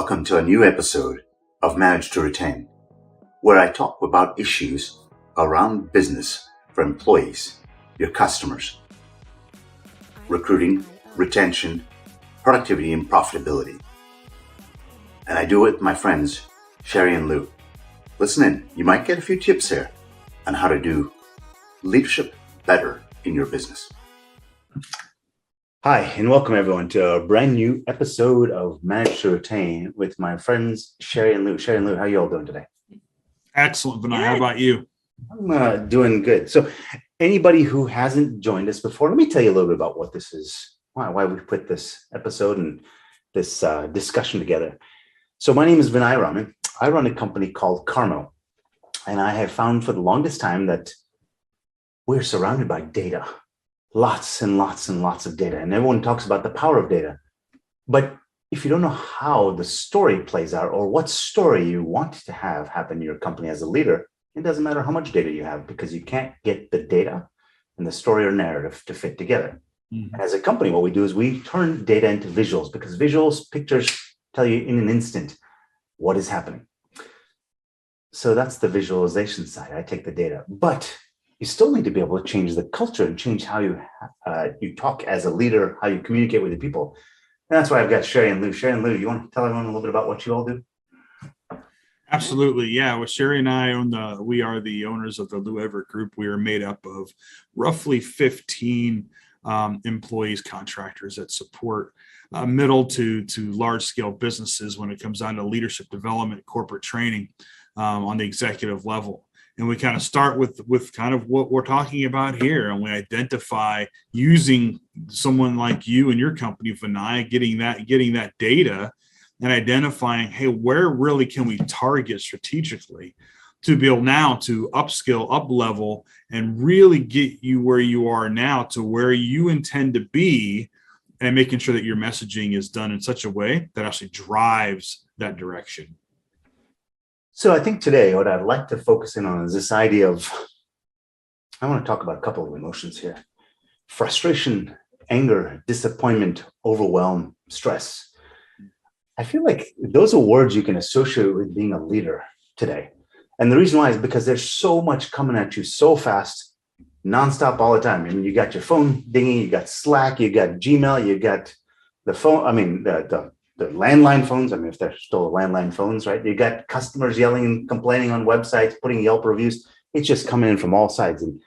Welcome to a new episode of Manage to Retain, where I talk about issues around business for employees, your customers, recruiting, retention, productivity, and profitability. And I do it with my friends, Sherri and Lou. Listen in, you might get a few tips here on how to do leadership better in your business. Hi, and welcome everyone to a brand new episode of Manage to Retain with my friends, Sherri and Lou. Sherri and Lou, how are you all doing today? Excellent, Vinay. How about you? I'm doing good. So anybody who hasn't joined us before, let me tell you a little bit about what this is, why we put this episode and this discussion together. So my name is Vinay Raman. I run a company called Carmo, and I have found for the longest time that we're surrounded by data. Lots and lots and lots of data. And everyone talks about the power of data. But if you don't know how the story plays out or what story you want to have happen in your company as a leader, it doesn't matter how much data you have because you can't get the data and the story or narrative to fit together. Mm-hmm. As a company, what we do is we turn data into visuals because visuals, pictures tell you in an instant what is happening. So that's the visualization side. I take the data. But you still need to be able to change the culture and change how you talk as a leader, how you communicate with the people. And that's why I've got Sherri and Lou. Sherri and Lou, you want to tell everyone a little bit about what you all do? Absolutely. Yeah. Well, Sherri and I we are the owners of the Lou Everett Group. We are made up of roughly 15 employees, contractors that support middle to large scale businesses when it comes down to leadership development, corporate training on the executive level. And we kind of start with kind of what we're talking about here. And we identify using someone like you and your company, Vinay, getting that data and identifying, hey, where really can we target strategically to be able now to upskill, up level, and really get you where you are now to where you intend to be, and making sure that your messaging is done in such a way that actually drives that direction. So I think today what I'd like to focus in on is this idea of, I want to talk about a couple of emotions here. Frustration, anger, disappointment, overwhelm, stress. I feel like those are words you can associate with being a leader today. And the reason why is because there's so much coming at you so fast, nonstop all the time. I mean, you got your phone dinging, you got Slack, you got Gmail, you got the phone, the landline phones, if they're still landline phones, right? You got customers yelling and complaining on websites, putting Yelp reviews. It's just coming in from all sides. And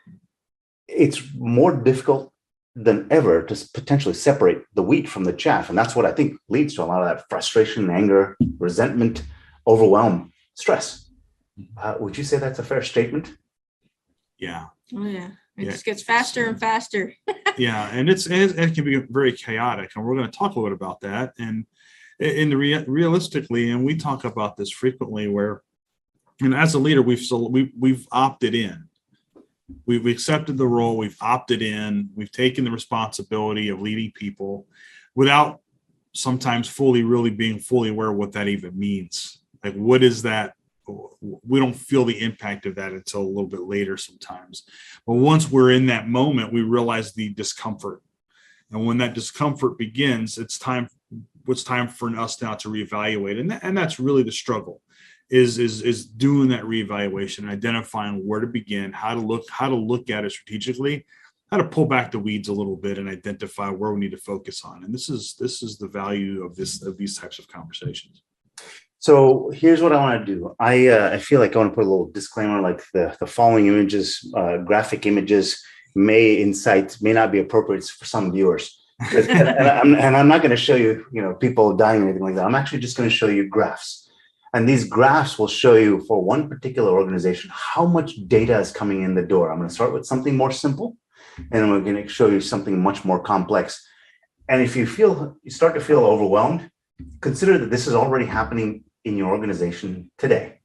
it's more difficult than ever to potentially separate the wheat from the chaff. And that's what I think leads to a lot of that frustration, anger, resentment, overwhelm, stress. Would you say that's a fair statement? Yeah. Oh, yeah. It just gets faster and faster. Yeah. And it can be very chaotic. And we're going to talk a little bit about that. And realistically, and we talk about this frequently, where, and as a leader, we've opted in. We've accepted the role. We've opted in. We've taken the responsibility of leading people without sometimes really being fully aware of what that even means. Like, what is that? We don't feel the impact of that until a little bit later sometimes. But once we're in that moment, we realize the discomfort. And when that discomfort begins, it's time for us now to reevaluate. And that's really the struggle is doing that reevaluation, identifying where to begin, how to look at it strategically, how to pull back the weeds a little bit and identify where we need to focus on. And this is the value of these types of conversations. So here's what I want to do. I feel like I want to put a little disclaimer, like the following images, graphic images may not be appropriate for some viewers. and I'm not going to show you, people dying or anything like that. I'm actually just going to show you graphs. And these graphs will show you for one particular organization how much data is coming in the door. I'm going to start with something more simple, and then we're going to show you something much more complex. And if you start to feel overwhelmed, consider that this is already happening in your organization today.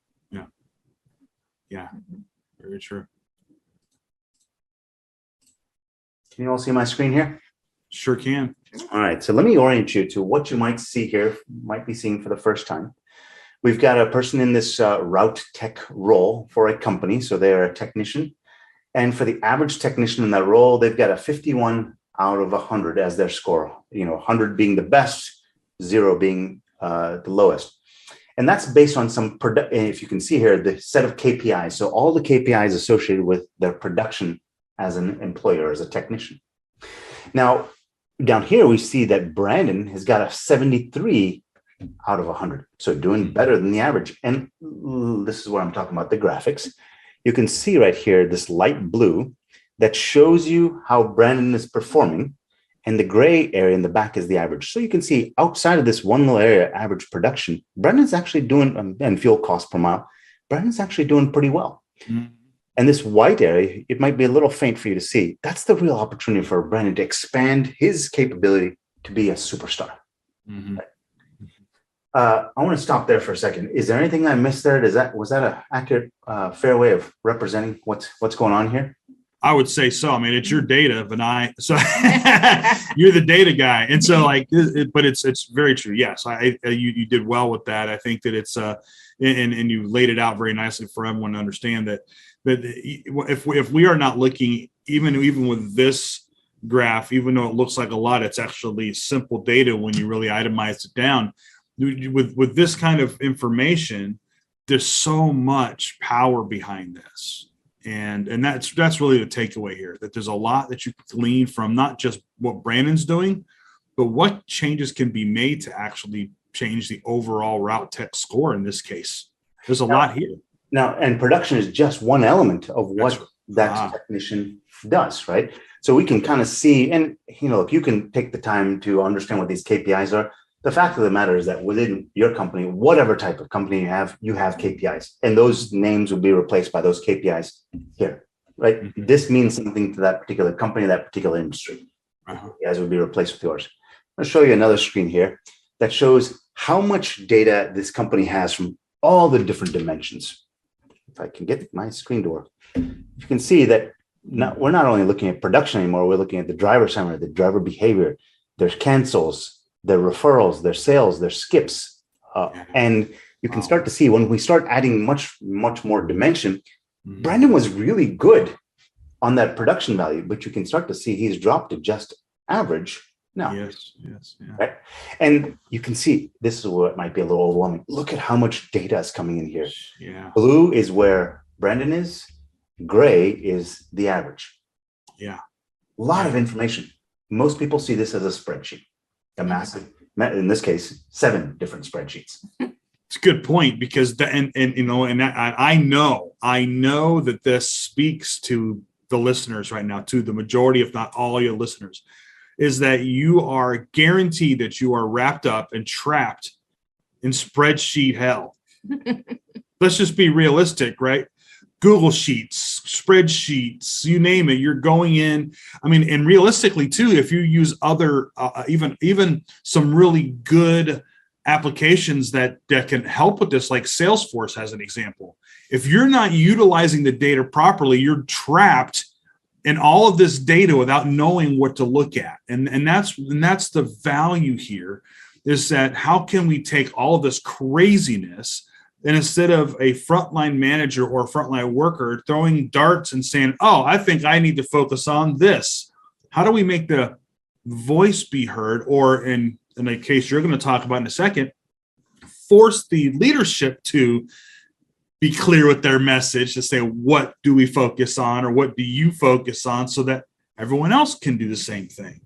Yeah, very true. Can you all see my screen here? Sure can. All right, so let me orient you to what you might see here, might be seeing for the first time. We've got a person in this route tech role for a company, so they're a technician. And for the average technician in that role, they've got a 51 out of 100 as their score, 100 being the best, 0 being the lowest. And that's based on some if you can see here, the set of KPIs. So all the KPIs associated with their production as an employer, as a technician. Now, down here, we see that Brandon has got a 73 out of 100. So doing better than the average. And this is what I'm talking about, the graphics. You can see right here, this light blue that shows you how Brandon is performing. And the gray area in the back is the average. So you can see outside of this one little area, average production, Brandon's actually doing, and fuel cost per mile, Brandon's actually doing pretty well. Mm-hmm. And this white area, it might be a little faint for you to see. That's the real opportunity for Brandon to expand his capability to be a superstar. Mm-hmm. I want to stop there for a second. Is there anything I missed there? Was that an accurate, fair way of representing what's going on here? I would say so. I mean, it's your data, Vinay. So you're the data guy, and so but it's very true. Yes, you did well with that. I think that it's and you laid it out very nicely for everyone to understand that if we are not looking even with this graph, even though it looks like a lot, it's actually simple data when you really itemize it down. With this kind of information, there's so much power behind this. And that's really the takeaway here, that there's a lot that you can glean from not just what Brandon's doing, but what changes can be made to actually change the overall route tech score in this case. There's a lot here. Now, and production is just one element of what that technician does, right? So we can kind of see, and if you can take the time to understand what these KPIs are, the fact of the matter is that within your company, whatever type of company you have KPIs, and those names will be replaced by those KPIs here, right? Mm-hmm. This means something to that particular company, that particular industry. KPIs will be replaced with yours. I'll show you another screen here that shows how much data this company has from all the different dimensions. If I can get my screen to work, you can see that we're not only looking at production anymore, we're looking at the driver summary, the driver behavior, there's cancels, their referrals, their sales, their skips. And you can start to see when we start adding much, much more dimension, Brandon was really good on that production value, but you can start to see he's dropped to just average now. Yes. Yeah. Right? And you can see, this is where it might be a little overwhelming. Look at how much data is coming in here. Yeah. Blue is where Brandon is. Gray is the average. Yeah. A lot of information. Most people see this as a spreadsheet. A massive, in this case, 7 different spreadsheets. It's a good point, because I know that this speaks to the listeners right now, to the majority, if not all your listeners, is that you are guaranteed that you are wrapped up and trapped in spreadsheet hell. Let's just be realistic, right? Google Sheets, spreadsheets, you name it, you're going in. I mean, and realistically too, if you use other, even some really good applications that can help with this, like Salesforce as an example, if you're not utilizing the data properly, you're trapped in all of this data without knowing what to look at. And that's the value here, is that how can we take all of this craziness, and instead of a frontline manager or a frontline worker throwing darts and saying, oh, I think I need to focus on this, how do we make the voice be heard? Or in a case you're going to talk about in a second, force the leadership to be clear with their message, to say, what do we focus on, or what do you focus on, so that everyone else can do the same thing.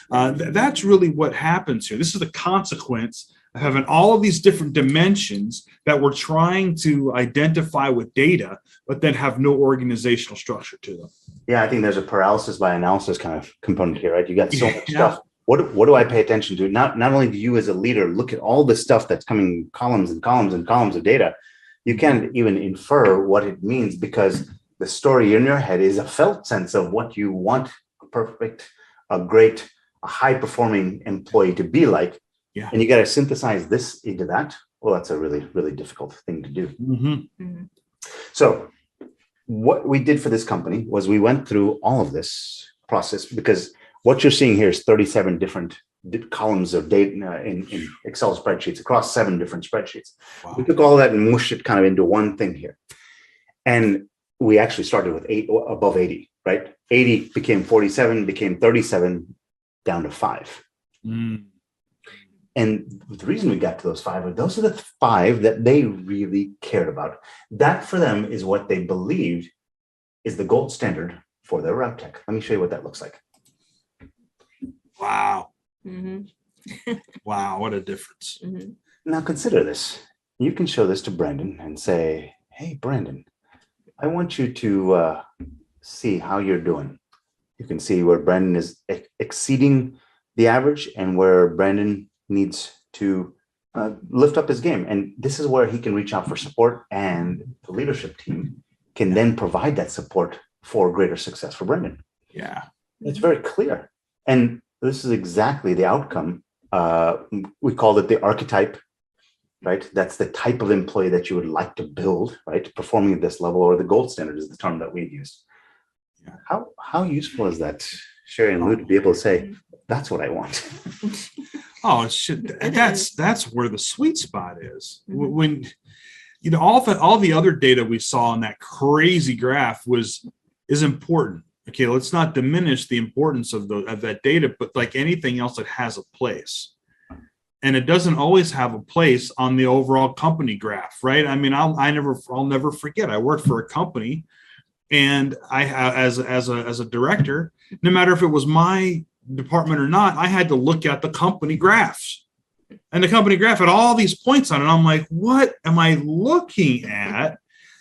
That's really what happens here. This is the consequence of having all of these different dimensions that we're trying to identify with data, but then have no organizational structure to them. Yeah, I think there's a paralysis by analysis kind of component here, right? You got so much stuff. What do I pay attention to? Not only do you as a leader look at all the stuff that's coming, columns and columns and columns of data, you can't even infer what it means, because the story in your head is a felt sense of what you want a perfect, a great, a high-performing employee to be like. Yeah. And you got to synthesize this into that. Well, that's a really, really difficult thing to do. Mm-hmm. Mm-hmm. So what we did for this company was we went through all of this process, because what you're seeing here is 37 different columns of data in Excel spreadsheets across 7 different spreadsheets. Wow. We took all that and mushed it kind of into one thing here. And we actually started with above 80, right? 80 became 47, became 37, down to 5. Mm. And the reason we got to those five are those are the five that they really cared about. That for them is what they believed is the gold standard for their route tech. Let me show you what that looks like. Wow. Mm-hmm. Wow. What a difference. Mm-hmm. Now consider this. You can show this to Brandon and say, hey, Brandon, I want you to see how you're doing. You can see where Brandon is exceeding the average and where Brandon needs to lift up his game. And this is where he can reach out for support, and the leadership team can then provide that support for greater success for Brandon. Yeah. It's very clear. And this is exactly the outcome. We called it the archetype, right? That's the type of employee that you would like to build, right? Performing at this level, or the gold standard is the term that we've used. Yeah. How useful is that, Sherri and Lou, to be able to say, that's what I want? Oh, it should. That's where the sweet spot is. When all the other data we saw in that crazy graph is important. Okay, let's not diminish the importance of that data, but like anything else, it has a place, and it doesn't always have a place on the overall company graph, right? I mean, I'll never forget. I worked for a company, and I as a director, no matter if it was my department or not, I had to look at the company graphs, and the company graph had all these points on it. I'm like, what am I looking at?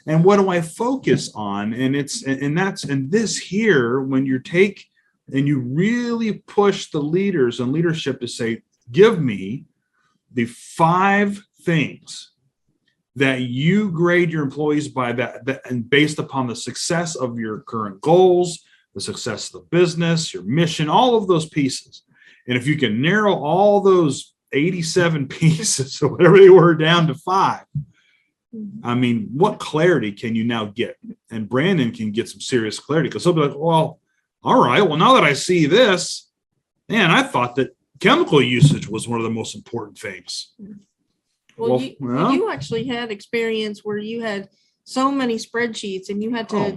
And what do I focus on? And this here, when you take and you really push the leaders and leadership to say, give me the 5 things that you grade your employees by that and based upon the success of your current goals, the success of the business, your mission, all of those pieces. And if you can narrow all those 87 pieces or whatever they were down to 5, I mean, what clarity can you now get? And Brandon can get some serious clarity, because he'll be like, well, all right, well, now that I see this, man, I thought that chemical usage was one of the most important things. Well, you actually had experience where you had so many spreadsheets and you had to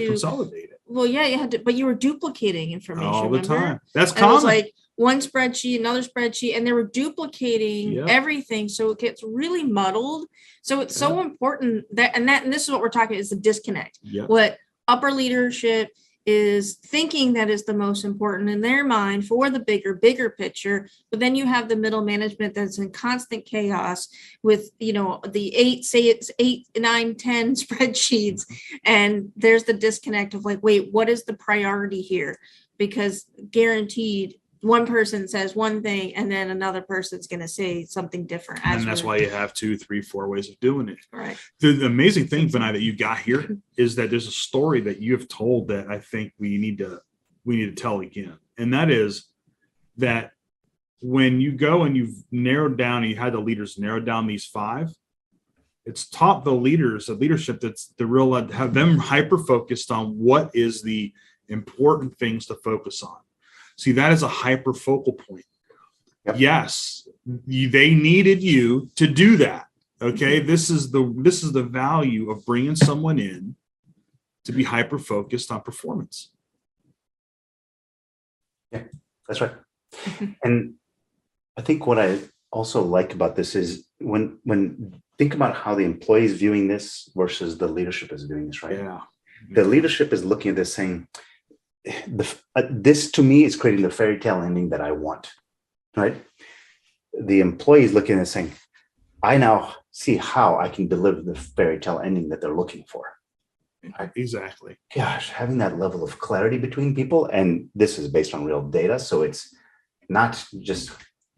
consolidate it. Well, yeah, you had to, but you were duplicating information all the remember? time. That's and common. It was like one spreadsheet, another spreadsheet, and they were duplicating everything, so it gets really muddled. So it's so important and this is what we're talking is the disconnect. What upper leadership is thinking that is the most important in their mind for the bigger picture, but then you have the middle management that's in constant chaos with the 8, 9, 10 spreadsheets, and there's the disconnect of like, wait, what is the priority here? Because guaranteed one person says one thing and then another person's going to say something different. And that's why you have 2, 3, 4 ways of doing it. Right. The amazing thing, Vinay, that you got here is that there's a story that you have told that I think we need to tell again. And that is that when you go and you've narrowed down, and you had the leaders narrow down these 5, it's taught the leaders of leadership that's the real, have them hyper focused on what is the important things to focus on. See, that is a hyper focal point. Yep. Yes, they needed you to do that. Okay, this is the value of bringing someone in to be hyper focused on performance. Yeah, that's right. And I think what I also like about this is when think about how the employee is viewing this versus the leadership is viewing this, right? Yeah. The leadership is looking at this saying, this to me is creating the fairy tale ending that I want, right? The employee is looking at it saying, I now see how I can deliver the fairy tale ending that they're looking for. Right? Exactly. Gosh, having that level of clarity between people, and this is based on real data, so it's not just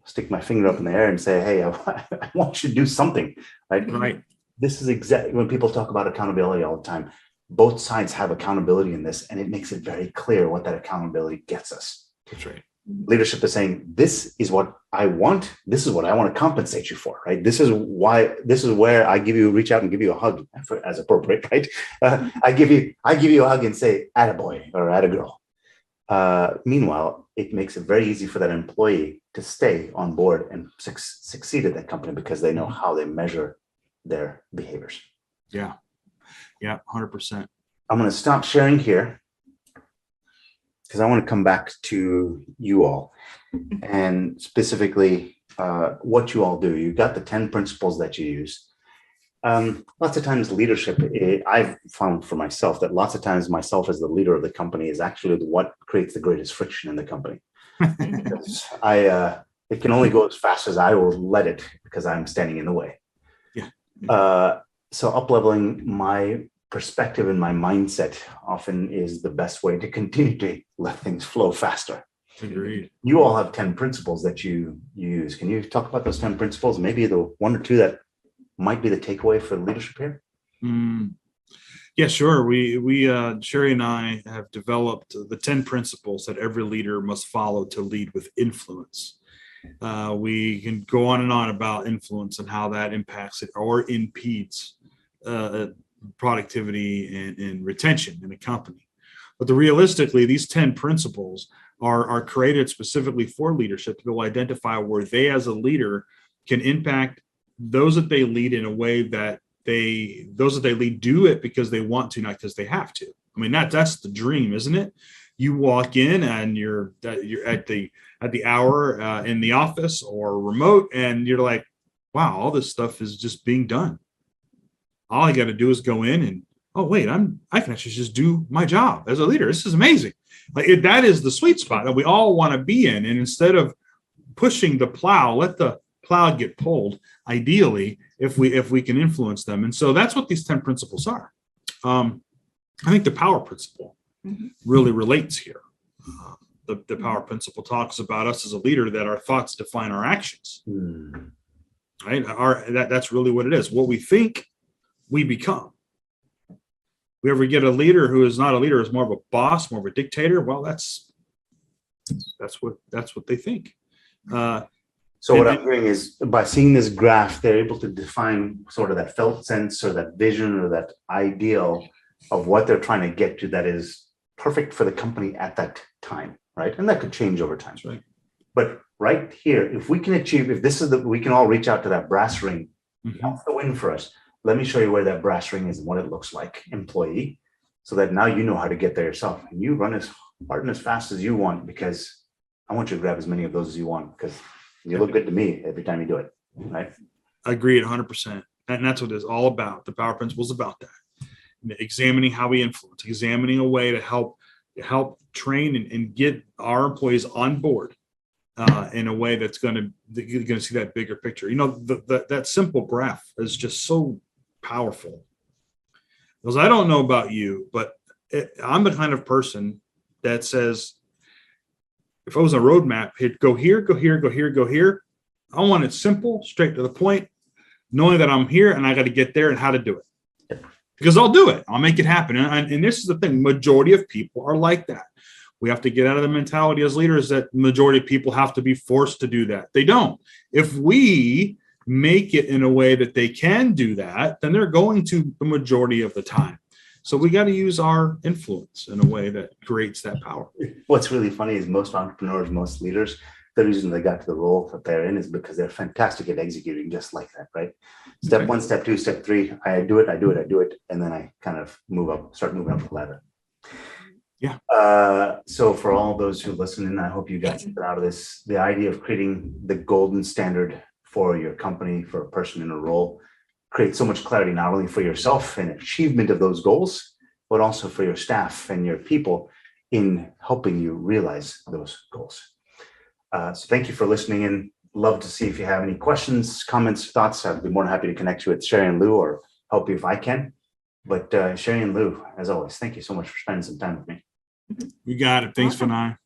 stick my finger up in the air and say, hey, I want you to do something, right? Right. This is exactly when people talk about accountability all the time. Both sides have accountability in this, and it makes it very clear what that accountability gets us. That's right. Leadership is saying, this is what I want. This is what I want to compensate you for, right? This is where I reach out and give you a hug as appropriate, right? I give you a hug and say, attaboy or attagirl. Meanwhile, it makes it very easy for that employee to stay on board and succeed at that company because they know how they measure their behaviors. Yeah. Yeah, 100%. I'm going to stop sharing here because I want to come back to you all and specifically what you all do. You've got the 10 principles that you use. Lots of times leadership, I've found for myself that lots of times myself as the leader of the company is actually what creates the greatest friction in the company. Because it can only go as fast as I will let it because I'm standing in the way. Yeah. So up-leveling my perspective and my mindset often is the best way to continue to let things flow faster. Agreed. You all have 10 principles that you use. Can you talk about those 10 principles? Maybe the one or two that might be the takeaway for leadership here? Yeah, sure. We Sherri and I have developed the 10 principles that every leader must follow to lead with influence. We can go on and on about influence and how that impacts it or impedes productivity and retention in a company. But realistically, these 10 principles are created specifically for leadership to be able to identify where they as a leader can impact those that they lead in a way that those that they lead do it because they want to, not because they have to. I mean, that's the dream, isn't it? You walk in and you're at the hour in the office or remote, and you're like, wow, all this stuff is just being done. All I got to do is go in and, oh wait, I can actually just do my job as a leader. This is amazing. Like that is the sweet spot that we all want to be in. And instead of pushing the plow, let the plow get pulled. Ideally, if we can influence them. And so that's what these 10 principles are. I think the power principle really relates here. The power principle talks about us as a leader, that our thoughts define our actions. Right? That's really what it is. What we think, we become. We ever get a leader who is not a leader, is more of a boss, more of a dictator? Well, that's what they think. So what I'm hearing is by seeing this graph, they're able to define sort of that felt sense or that vision or that ideal of what they're trying to get to that is perfect for the company at that time, right? And that could change over time. That's right. But right here, if we can achieve, if this is we can all reach out to that brass ring. That's the win for us. Let me show you where that brass ring is and what it looks like, employee, so that now you know how to get there yourself. And you run as hard and as fast as you want, because I want you to grab as many of those as you want, because you look good to me every time you do it, right? Agreed, 100%. And that's what it's all about. The power principle is about that. Examining how we influence, examining a way to help train and get our employees on board in a way that's going to see that bigger picture. You know, that simple breath is just so powerful. Because I don't know about you, but I'm the kind of person that says, if I was a roadmap, it'd go here, go here, go here, go here. I want it simple, straight to the point, knowing that I'm here and I got to get there and how to do it. Because I'll do it. I'll make it happen. And this is the thing. Majority of people are like that. We have to get out of the mentality as leaders that majority of people have to be forced to do that. They don't. If we make it in a way that they can do that, then they're going to the majority of the time. So we got to use our influence in a way that creates that power. What's really funny is most entrepreneurs, most leaders, the reason they got to the role that they're in is because they're fantastic at executing just like that, right? Step one, step two, step three, I do it. And then I kind of start moving up the ladder. Yeah. So for all those who listen in, I hope you got something out of this. The idea of creating the golden standard for your company, for a person in a role, create so much clarity, not only for yourself and achievement of those goals, but also for your staff and your people in helping you realize those goals. So thank you for listening in. Love to see if you have any questions, comments, thoughts. I'd be more than happy to connect you with Sherri and Lou or help you if I can. But Sherri and Lou, as always, thank you so much for spending some time with me. You got it. Thanks, Vinay.